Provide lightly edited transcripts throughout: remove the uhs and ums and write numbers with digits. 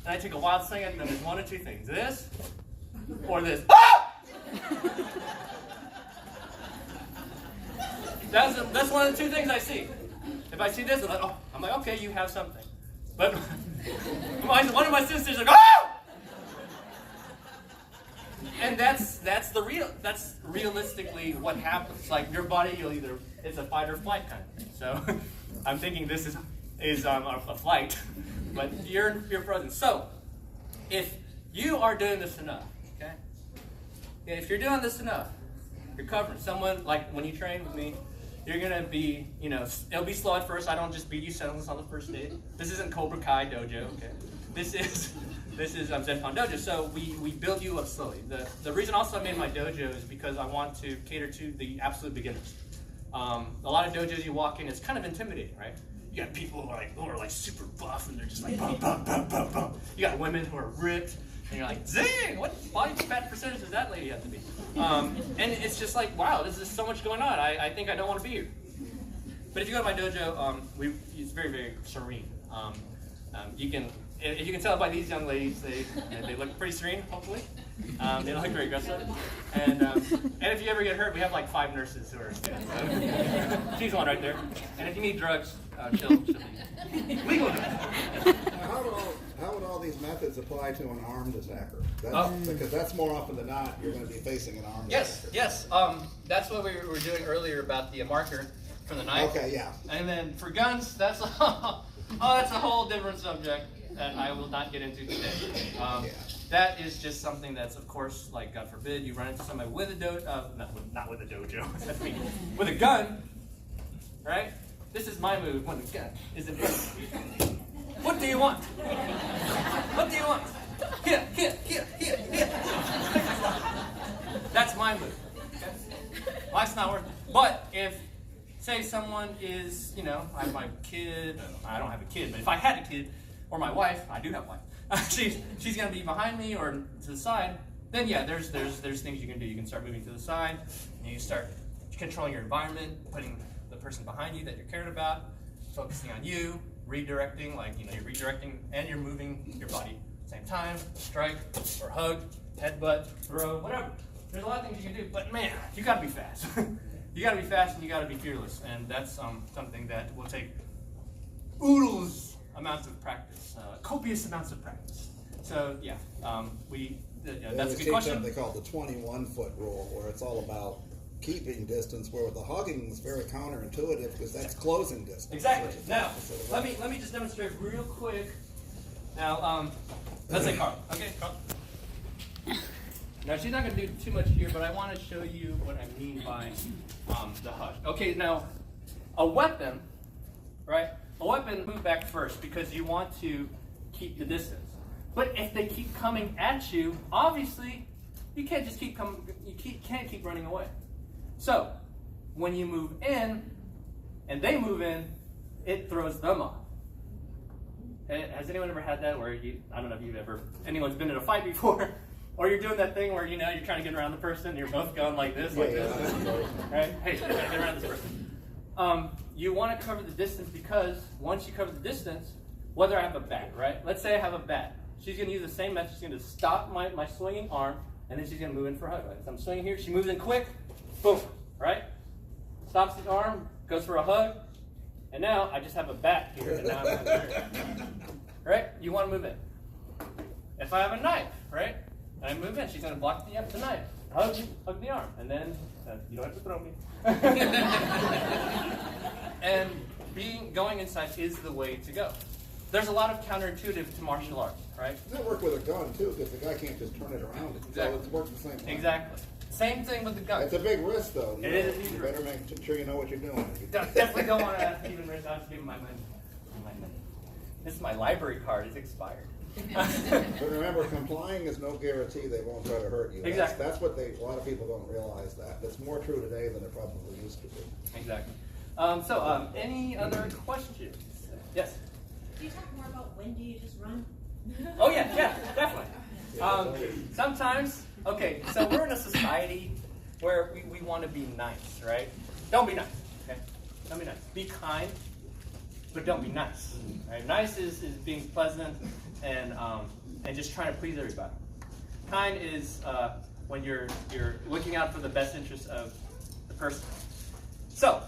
and I take a wild swing at them, there's one of two things. This, or this. Ah! That's one of the two things I see. If I see this, I'm like, okay, you have something. But one of my sisters like, oh! And that's realistically what happens. Like your body, it's a fight or flight kind of thing. So I'm thinking this is a flight, but you're frozen. So if you are doing this enough, okay? If you're doing this enough, you're covering someone. Like when you train with me, you're gonna be, it'll be slow at first. I don't just beat you senseless on the first day. This isn't Cobra Kai dojo, okay? This is Zenpon Dojo. So we build you up slowly. The reason also I made my dojo is because I want to cater to the absolute beginners. A lot of dojos you walk in, it's kind of intimidating, right? You got people who are super buff and they're just like bum, bum, bum, bum, bum. You got women who are ripped and you're like, zing! What body fat percentage does that lady have to be? And it's just like, wow, there's just so much going on. I think I don't want to be here. But if you go to my dojo, it's very, very serene. If you can tell by these young ladies, they look pretty serene, hopefully. They don't look very aggressive. And if you ever get hurt, we have like 5 nurses who are. She's one right there. And if you need drugs, she'll be legal. How would all these methods apply to an armed attacker? Because that's more often than not, you're going to be facing an armed attacker. Yes. That's what we were doing earlier about the marker from the knife. Okay, yeah. And then for guns, that's a whole different subject that I will not get into today. That is just something that's, of course, like God forbid, you run into somebody with a dojo, not with a dojo, that's me, with a gun, right? This is my move when the gun is in front. What do you want? What do you want? Here. That's my move. Okay? Well, that's not worth it. But if, say someone is, I have my kid, I don't have a kid, but if I had a kid, or my wife, I do have a wife, she's going to be behind me or to the side, then yeah, there's things you can do. You can start moving to the side, and you start controlling your environment, putting the person behind you that you're cared about, focusing on you, redirecting, you're redirecting and you're moving your body at the same time, strike or hug, headbutt, throw, whatever. There's a lot of things you can do, but man, you gotta be fast. You gotta be fast and you gotta be fearless, and that's something that will take oodles amounts of practice, copious amounts of practice. So yeah, that's a good question. They call it the 21-foot rule, where it's all about keeping distance, where with the hugging is very counterintuitive because that's closing distance. Exactly. Now, let me just demonstrate real quick. Now, let's say Carl. Okay, Carl. Now, she's not going to do too much here, but I want to show you what I mean by the hug. Okay, now, a weapon, right? A weapon, move back first because you want to keep the distance. But if they keep coming at you, obviously, you can't just keep coming. You can't keep running away. So, when you move in, and they move in, it throws them off. Has anyone ever had that where I don't know if anyone's been in a fight before, or you're doing that thing where, you're trying to get around the person, and you're both going like this, right? Hey, trying to get around this person. You want to cover the distance because once you cover the distance, whether I have a bat, right? Let's say I have a bat. She's going to use the same method. She's going to stop my swinging arm, and then she's going to move in for a hug. Right? So I'm swinging here. She moves in quick. Boom, right? Stops the arm, goes for a hug, and now I just have a bat here, and now I'm moving here. Right? You want to move in. If I have a knife, right, and I move in, she's going to block the knife, hug the arm, and then you don't have to throw me. And going inside is the way to go. There's a lot of counterintuitive to martial arts, right? That work with a gun too, because the guy can't just turn it around. Exactly. So it works the same way. Exactly. Same thing with the gun. It's a big risk, though. It is a huge risk. You better make sure you know what you're doing. Definitely don't want to even risk. I'll just give my money. This is my library card. It's expired. But remember, complying is no guarantee they won't try to hurt you. Exactly. That's what a lot of people don't realize. That's more true today than it probably used to be. Exactly. Any other questions? Yes? Do you talk more about when do you just run? Oh, yeah, definitely. Sometimes, okay, so we're in a society where we want to be nice, right? Don't be nice, okay? Don't be nice. Be kind, but don't be nice. Right? Nice is being pleasant and just trying to please everybody. Kind is when you're looking out for the best interest of the person. So,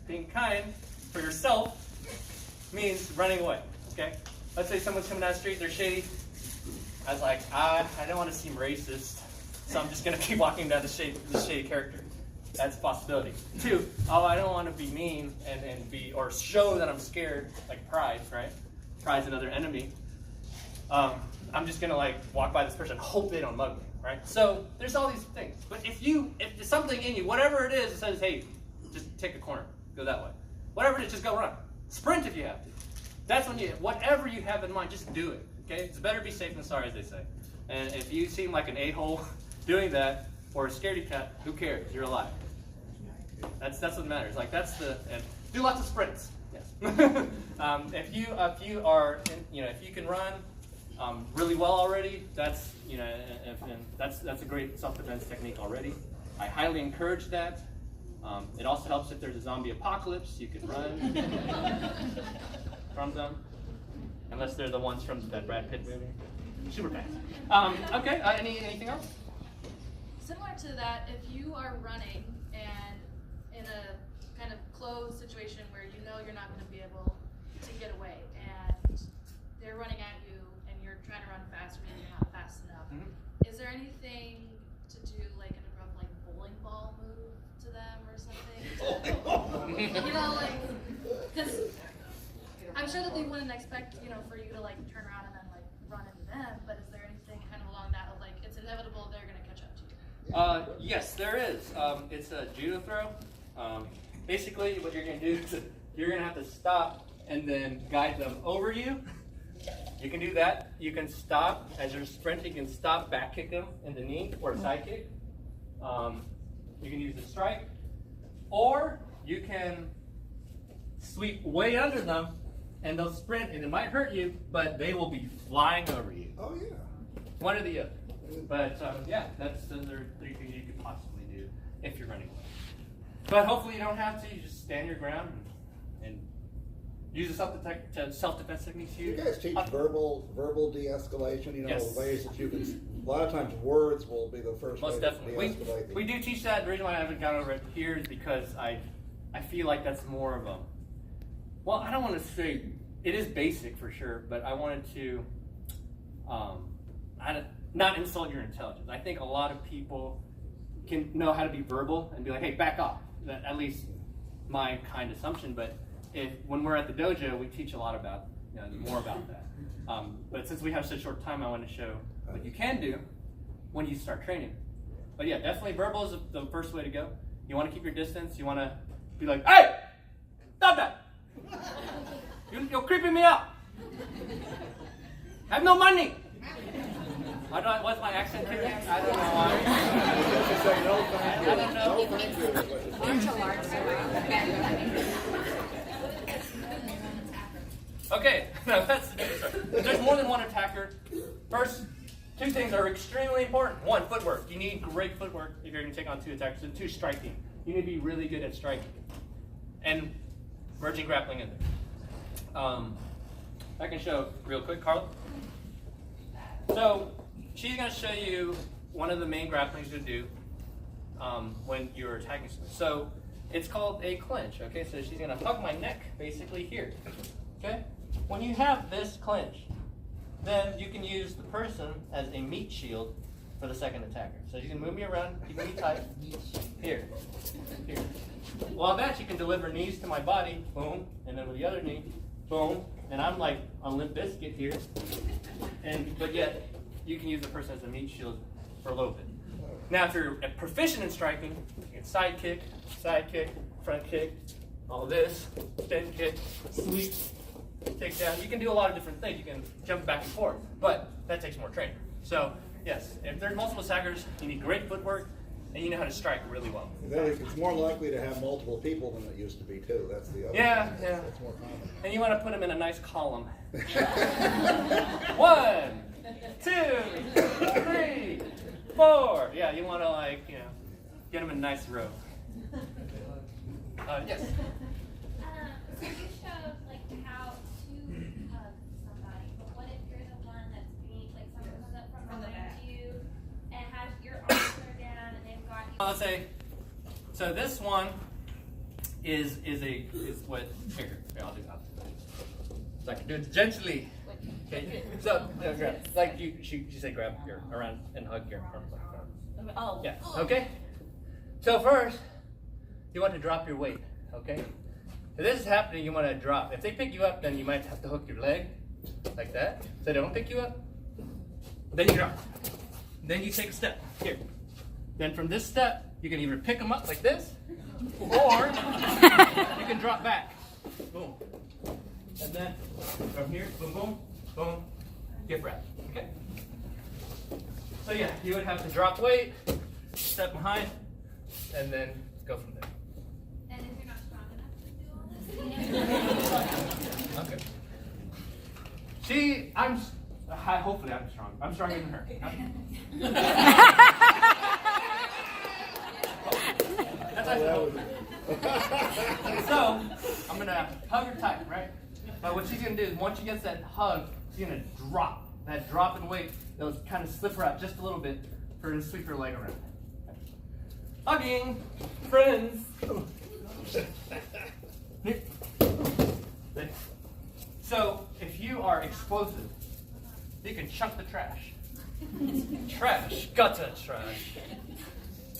being kind for yourself means running away. Okay? Let's say someone's coming down the street, they're shady. I was like, I don't want to seem racist, so I'm just gonna keep walking down the shady character. That's a possibility. 2, I don't want to be mean and be or show that I'm scared, like pride, right? Pride's another enemy. I'm just gonna like walk by this person, hope they don't mug me, right? So there's all these things. But if there's something in you, whatever it is, it says, hey, just take a corner, go that way. Whatever it is, just go run. Sprint if you have to. That's when whatever you have in mind, just do it. Okay? It's better to be safe than sorry, as they say. And if you seem like an a-hole doing that, or a scaredy cat, who cares? You're alive. That's what matters. Like and do lots of sprints. Yes. If you can run really well already, that's that's a great self-defense technique already. I highly encourage that. It also helps if there's a zombie apocalypse. You can run from them, unless they're the ones from that Brad Pitt movie. Super fast. Okay. Anything else? Similar to that, if you are running and in a kind of closed situation where you know you're not going to be able to get away, and they're running at you, and you're trying to run faster, and you're not fast enough, is there anything to do, like an abrupt, like bowling ball move to them or something? You know, like, because I'm sure that they wouldn't expect, for you to like turn around and then like run into them. But is there anything kind of along that of like it's inevitable they're going to catch up to you? Yes, there is. It's a judo throw. Basically, what you're going to do is you're going to have to stop and then guide them over you. You can do that. You can stop as you're sprinting. You can stop, back kick them in the knee or a side kick. You can use the strike, or you can sweep way under them, and they'll sprint, and it might hurt you, but they will be flying over you. Oh yeah. One or the other. But those are 3 things you could possibly do if you're running away. But hopefully you don't have to. You just stand your ground and use the self-defense techniques here. You guys teach verbal de-escalation. Yes. Ways that you can. A lot of times, words will be the first Most way definitely. to de-escalate. We do teach that. The reason why I haven't gone over it here is because I feel like that's more of a. Well, I don't want to say it is basic for sure, but I wanted to not insult your intelligence. I think a lot of people can know how to be verbal and be like, hey, back off. At least my kind assumption. But when we're at the dojo, we teach a lot about more about that. But since we have such short time, I want to show what you can do when you start training. But yeah, definitely verbal is the first way to go. You want to keep your distance. You want to be like, hey, stop that. You're creeping me out. I have no money. What's my accent here? I don't know why. Say no, thank you. I don't know. No, thank you. Martial arts. Okay, now that's the difference. There's more than one attacker. First, 2 things are extremely important. 1, footwork. You need great footwork if you're going to take on 2 attackers. And 2, striking. You need to be really good at striking. And merging grappling in there. I can show real quick, Carla. So she's going to show you one of the main grapplings to do when you're attacking someone. So it's called a clinch. Okay, so she's going to hug my neck basically here. Okay, when you have this clinch, then you can use the person as a meat shield for the second attacker. So you can move me around, keep me tight. Here. While that, you can deliver knees to my body, boom, and then with the other knee, boom, and I'm like a Limp Bizkit here. But yet, you can use the person as a meat shield for a little bit. Now, if you're proficient in striking, you can side kick, front kick, all this, spin kick, sweep, takedown. You can do a lot of different things. You can jump back and forth, but that takes more training. So, yes, if there's multiple attackers, you need great footwork, and you know how to strike really well. It's more likely to have multiple people than it used to be, too. That's the other thing. Yeah. That's more common. And you want to put them in a nice column. 1, 2, 3, 4. Yeah, you want to get them in a nice row. Yes. So you showed how to hug somebody, but what if you're the one let's say, so this one is what, here, I'll do that. So I can do it gently. Okay, so, like she said grab here, around and hug your arms like that. Oh. Yeah, okay? So first, you want to drop your weight, okay? If this is happening, you want to drop. If they pick you up, then you might have to hook your leg, like that. So they don't pick you up, then you drop. Then you take a step, here. Then from this step, you can either pick them up like this, or you can drop back. Boom. And then from here, boom, boom, boom, get wrapped, okay? So yeah, you would have to drop weight, step behind, and then go from there. And if you're not strong enough to do all this? Okay. Hopefully I'm strong. I'm stronger than her. So, I'm going to hug her tight, right? But what she's going to do is once she gets that hug, she's going to drop. That drop in weight, it'll kind of slip her out just a little bit for her to sweep her leg around. Hugging! Friends! So, if you are explosive, you can chunk the trash. Trash, gutter trash.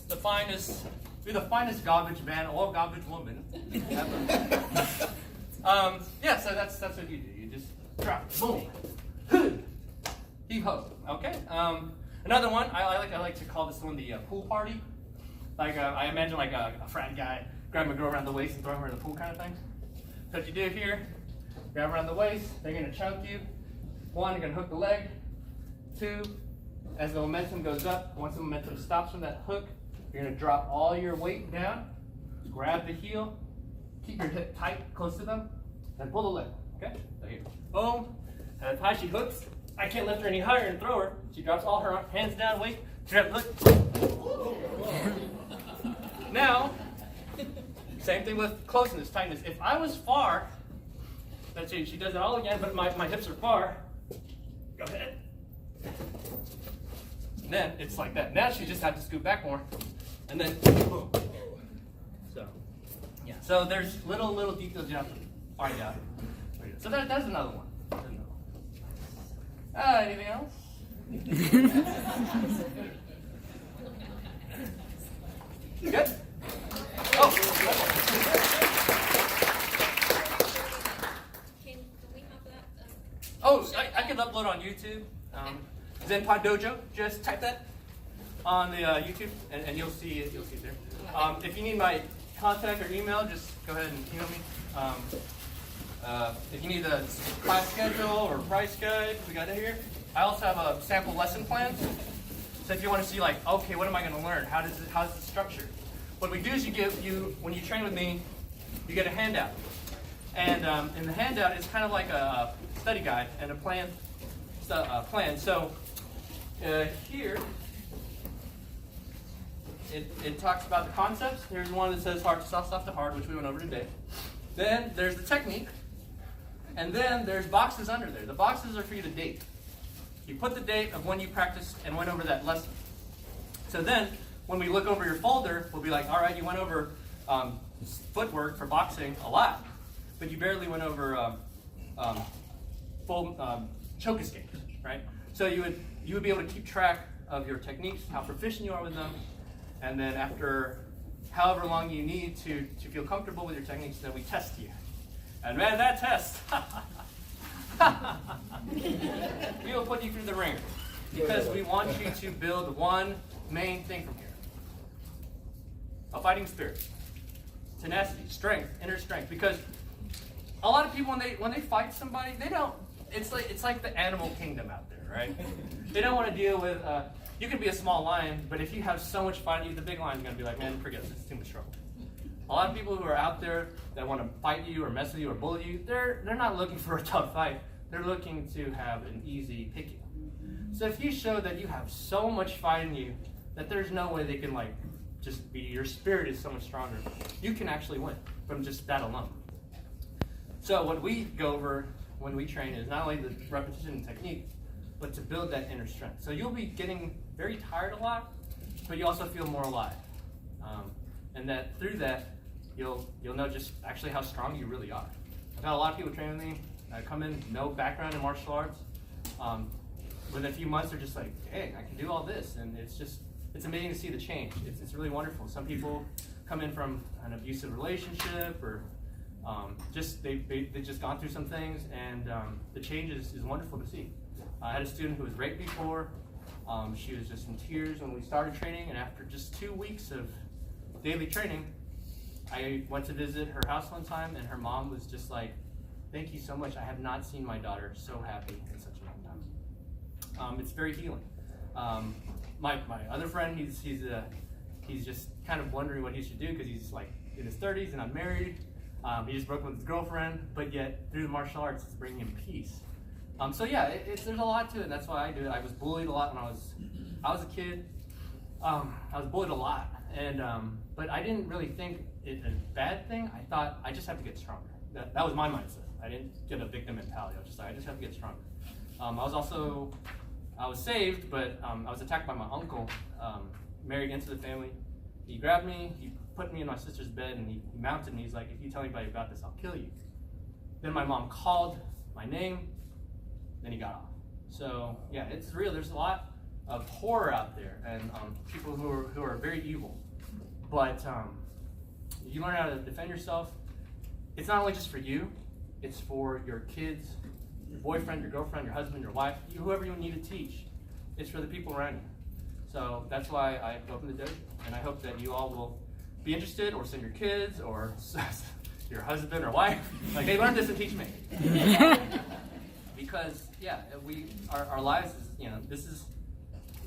The finest, you're the finest garbage man or garbage woman ever. Yeah, so that's what you do. You just drop, boom, heave ho. Okay. Another one I like to call this one the pool party. Like I imagine like a frat guy grabbing a girl around the waist and throwing her in the pool kind of thing. So what you do here, grab around the waist. They're gonna chunk you. One, you're gonna hook the leg. Two, as the momentum goes up, once the momentum stops from that hook, you're gonna drop all your weight down, grab the heel, keep your hip tight, close to them, and pull the leg, okay? So here, boom, and as high she hooks, I can't lift her any higher and throw her. She drops all her hands down, weight, grab, look. Now, same thing with closeness, tightness. If I was far, let's see, she does it all again, but my hips are far, go ahead. And then it's like that. Now she just has to scoot back more, and then boom. So, yeah. So there's little details you have to find out. So that's another one. Anything else? Good. Oh. Can we have that? Oh, I can upload on YouTube. Zenpod Dojo. Just type that on the YouTube, and you'll see it. You'll see it there. If you need my contact or email, just go ahead and email me. If you need a class schedule or price guide, we got it here. I also have a sample lesson plan. So if you want to see, like, okay, what am I going to learn? How's it structured? What we do is when you train with me, you get a handout. And in the handout, it's kind of like a study guide and a plan. So here, it talks about the concepts. Here's one that says hard to soft, soft to hard, which we went over today. Then there's the technique. And then there's boxes under there. The boxes are for you to date. You put the date of when you practiced and went over that lesson. So then, when we look over your folder, we'll be like, all right, you went over footwork for boxing a lot, but you barely went over full choke escapes, right? So you would be able to keep track of your techniques, how proficient you are with them, and then after however long you need to feel comfortable with your techniques, then we test you. And man, that test, we will put you through the ringer because we want you to build one main thing from here. A fighting spirit, tenacity, strength, inner strength. Because a lot of people, when they fight somebody, they don't. It's like the animal kingdom out there, right? They don't want to deal with. You can be a small lion, but if you have so much fight in you, the big lion's gonna be like, man, forget this. It's too much trouble. A lot of people who are out there that want to fight you or mess with you or bully you, they're not looking for a tough fight. They're looking to have an easy pick you. So if you show that you have so much fight in you that there's no way they can just be, your spirit is so much stronger, you can actually win from just that alone. So what we go over when we train is not only the repetition and technique, but to build that inner strength. So you'll be getting very tired a lot, but you also feel more alive. And that through that, you'll know just actually how strong you really are. I've had a lot of people train with me. I come in, no background in martial arts. Within a few months, they're just like, hey, I can do all this. And it's amazing to see the change. It's really wonderful. Some people come in from an abusive relationship or they've just gone through some things, and the change is wonderful to see. I had a student who was raped before. She was just in tears when we started training, and after just 2 weeks of daily training, I went to visit her house one time, and her mom was just like, thank you so much. I have not seen my daughter so happy in such a long time. It's very healing. My other friend, he's just kind of wondering what he should do because he's like in his 30s and unmarried. He just broke up with his girlfriend, but yet through the martial arts, it's bringing him peace. So yeah, there's a lot to it, and that's why I do it. I was bullied a lot when I was a kid. I was bullied a lot, and but I didn't really think it a bad thing. I thought I just have to get stronger. That was my mindset. I didn't get a victim mentality. I was just like, I just have to get stronger. I was saved, but I was attacked by my uncle, married into the family. He grabbed me, he put me in my sister's bed, and he mounted me. He's like, if you tell anybody about this, I'll kill you. Then my mom called my name, then he got off. So yeah, it's real. There's a lot of horror out there, and people who are very evil. But you learn how to defend yourself. It's not only just for you, it's for your kids, your boyfriend, your girlfriend, your husband, your wife, whoever you need to teach. It's for the people around you. So that's why I opened the dojo, and I hope that you all will be interested, or send your kids, or your husband or wife. Like, hey, learn this and teach me. Because yeah, our lives is, this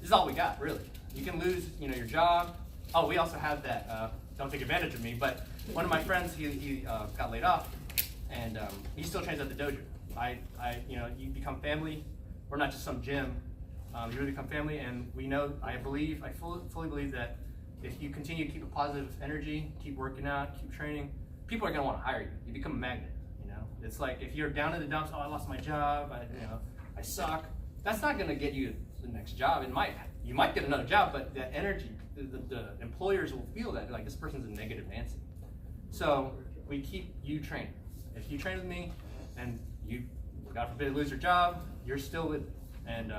is all we got, really. You can lose your job. Oh, we also have that. Don't take advantage of me. But one of my friends, he got laid off, and he still trains at the dojo. You become family. We're not just some gym. You really become family, and I fully believe that if you continue to keep a positive energy, keep working out, keep training, people are gonna want to hire you. You become a magnet. It's like if you're down in the dumps, oh, I lost my job, I suck. That's not gonna get you the next job. You might get another job, but that energy, the employers will feel that like this person's a negative Nancy. So we keep you trained. If you train with me, and you, God forbid, lose your job, you're still with, and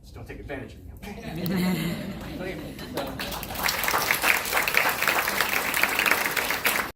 just don't take advantage of me. Okay? Believe me. So,